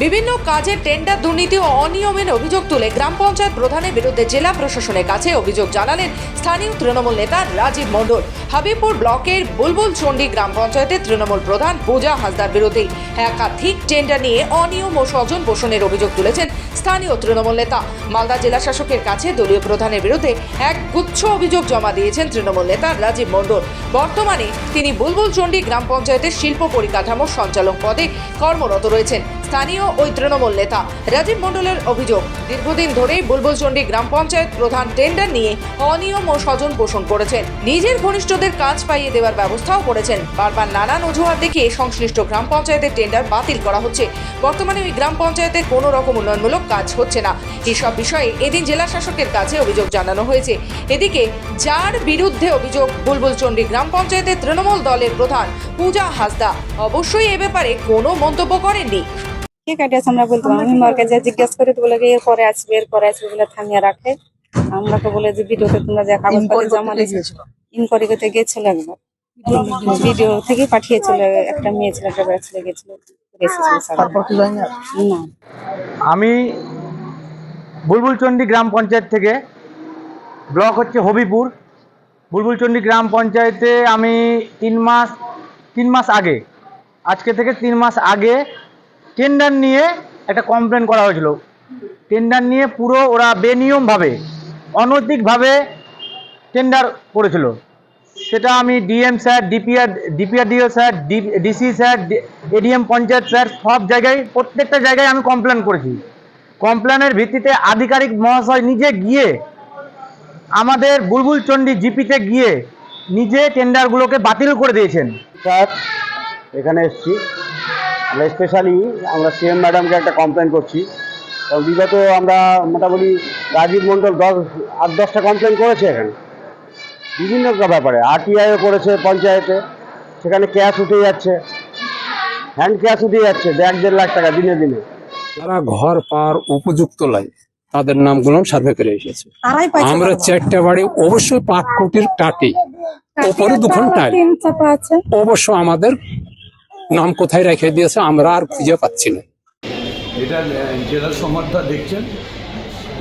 বিভিন্ন কাজে টেন্ডার দুর্নীতি ও অনিয়মের অভিযোগ তুলে গ্রাম পঞ্চায়েত প্রধানের বিরুদ্ধে জেলা প্রশাসনের কাছে অভিযোগ জানালেন স্থানীয় তৃণমূল নেতা রাজীব মণ্ডল। হাবিবপুর ব্লকের বুলবুলচন্ডী গ্রাম পঞ্চায়েতের তৃণমূল প্রধান পূজা হাসদার বিরুদ্ধে একাধিক টেন্ডার নিয়ে অনিয়ম ও স্বজন পোষণের অভিযোগ তুলেছেন স্থানীয় তৃণমূল নেতা। মালদা জেলা শাসকের কাছে দলীয় প্রধানের বিরুদ্ধে এক গুচ্ছ অভিযোগ জমা দিয়েছেন তৃণমূল নেতা রাজীব মণ্ডল। বর্তমানে তিনি বুলবুলচন্ডী গ্রাম পঞ্চায়েতের শিল্প পরিকাঠামো সঞ্চালক পদে কর্মরত রয়েছেন। স্থানীয় ওই তৃণমূল নেতা রাজীব মণ্ডলের অভিযোগ, দীর্ঘদিন ধরেই বুলবুলচন্ডী গ্রাম পঞ্চায়েত প্রধান টেন্ডার নিয়ে অনিয়ম ও স্বজন পোষণ করেছেন। নিজের ঘনিষ্ঠদের কাজ পাইয়ে দেওয়ার ব্যবস্থাও করেছেন। বারবার নানান অজুহাত দেখিয়ে সংশ্লিষ্ট গ্রাম পঞ্চায়েতের টেন্ডার বাতিল করা হচ্ছে। বর্তমানে ওই গ্রাম পঞ্চায়েতে কোনো রকম উন্নয়নমূলক কাজ হচ্ছে না। এসব বিষয়ে এদিন জেলা শাসকের কাছে অভিযোগ জানানো হয়েছে। এদিকে যার বিরুদ্ধে অভিযোগ, বুলবুলচন্ডী গ্রাম পঞ্চায়েতের তৃণমূল দলের প্রধান পূজা হাসদা অবশ্যই এ ব্যাপারে কোনো মন্তব্য করেননি। ঠিক আছে, আমরা বলতাম আমি মার্কে যা জিজ্ঞেস করে তো বলে এরপরে আসবে বলে থামিয়ে রাখে। আমরা তো বলে যে ভিডিওতে তোমরা যা কাগজপত্র জমা দিয়েছিল, ইনকোয়ারি করতে গেছিল একবার, ভিডিও থেকে পাঠিয়েছিল, একটা মেয়ে ছিল, একটা বাচ্চা ছেলে গেছিল, না। আমি বুলবুলচন্ডী গ্রাম পঞ্চায়েত থেকে, ব্লক হচ্ছে হবিপুর। বুলবুলচন্ডী গ্রাম পঞ্চায়েতে আমি 3 মাস আগে, আজকে থেকে 3 মাস আগে টেন্ডার নিয়ে একটা কমপ্লেন করা হয়েছিল। টেন্ডার নিয়ে পুরো ওরা বেনিয়মভাবে, অনৈতিকভাবে টেন্ডার করেছিল। সেটা আমি DM sir, DPRDO sir, DC sir, ADM panchayat sir, সব জায়গায়, প্রত্যেকটা জায়গায় আমি কমপ্লেন করেছি। কমপ্লেনের ভিত্তিতে আধিকারিক মহাশয় নিজে গিয়ে আমাদের বুলবুলচন্ডী জিপিতে গিয়ে নিজে টেন্ডারগুলোকে বাতিল করে দিয়েছেন। স্যার, এখানে এসেছি আমরা স্পেশালি সিএম ম্যাডামকে একটা কমপ্লেন করছি। কারণ বিগত আমরা মোটামুটি রাজীব মণ্ডল 8-10টা কমপ্লেন করেছে এখানে বিভিন্ন ব্যাপারে। আরটিআইও করেছে পঞ্চায়েতে, সেখানে ক্যাশ উঠে যাচ্ছে, হ্যান্ড ক্যাশ উঠে যাচ্ছে 1.5 লাখ টাকা দিনে দিনে। যারা ঘর পাওয়ার উপযুক্ত লাই তাদের নামগুলো সার্ভে করে এসেছে। আমরা 4টা বাড়ি অবশ্যই 5 কোটির টাটি, ওপরে 2খন টাইল, অবশ্য আমাদের নাম কোথায় রেখে দিয়েছে আমরা আর খুঁজে পাচ্ছি না। এটা জেলা সমর্থা দেখছেন,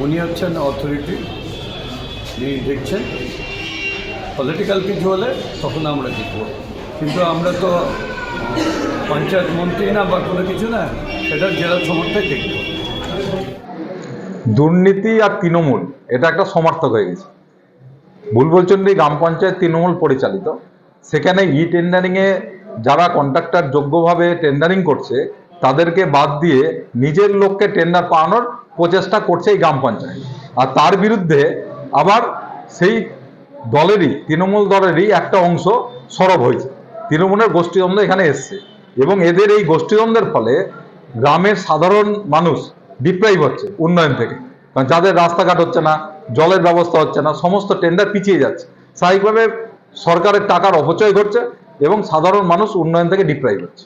উনি হচ্ছেন অথরিটি, উনি দেখছেন। পলিটিক্যাল কিছু হলে তখন আমরা দেখব, কিন্তু আমরা তো পঞ্চায়েত মন্ত্রী না বা কোনো কিছু না, সেটা জেলা সমর্থায় দেখব। দুর্নীতি আর তৃণমূল এটা একটা সমার্থক হয়ে গেছে। বুলবুলচন্ডী গ্রাম পঞ্চায়েত তৃণমূল পরিচালিত, সেখানে টেন্ডারিংয়ে যারা কন্ট্রাক্টর যোগ্যভাবে টেন্ডারিং করছে তাদেরকে বাদ দিয়ে নিজের লোককে টেন্ডার পাওয়ানোর প্রচেষ্টা করছে এই গ্রাম পঞ্চায়েত। আর তার বিরুদ্ধে আবার সেই দলেরই, তৃণমূল দলেরই একটা অংশ সরব হয়েছে। তৃণমূলের গোষ্ঠীদ্বন্দ্ব এখানে এসছে এবং এদের এই গোষ্ঠীদ্বন্দ্বের ফলে গ্রামের সাধারণ মানুষ ডিপ্রাইভ হচ্ছে উন্নয়ন থেকে। কারণ যাদের রাস্তাঘাট হচ্ছে না, জলের ব্যবস্থা হচ্ছে না, সমস্ত টেন্ডার পিছিয়ে যাচ্ছে। স্বাভাবিকভাবে সরকারের টাকার অপচয় ঘটছে এবং সাধারণ মানুষ উন্নয়ন থেকে ডিপ্রাইভ হচ্ছে।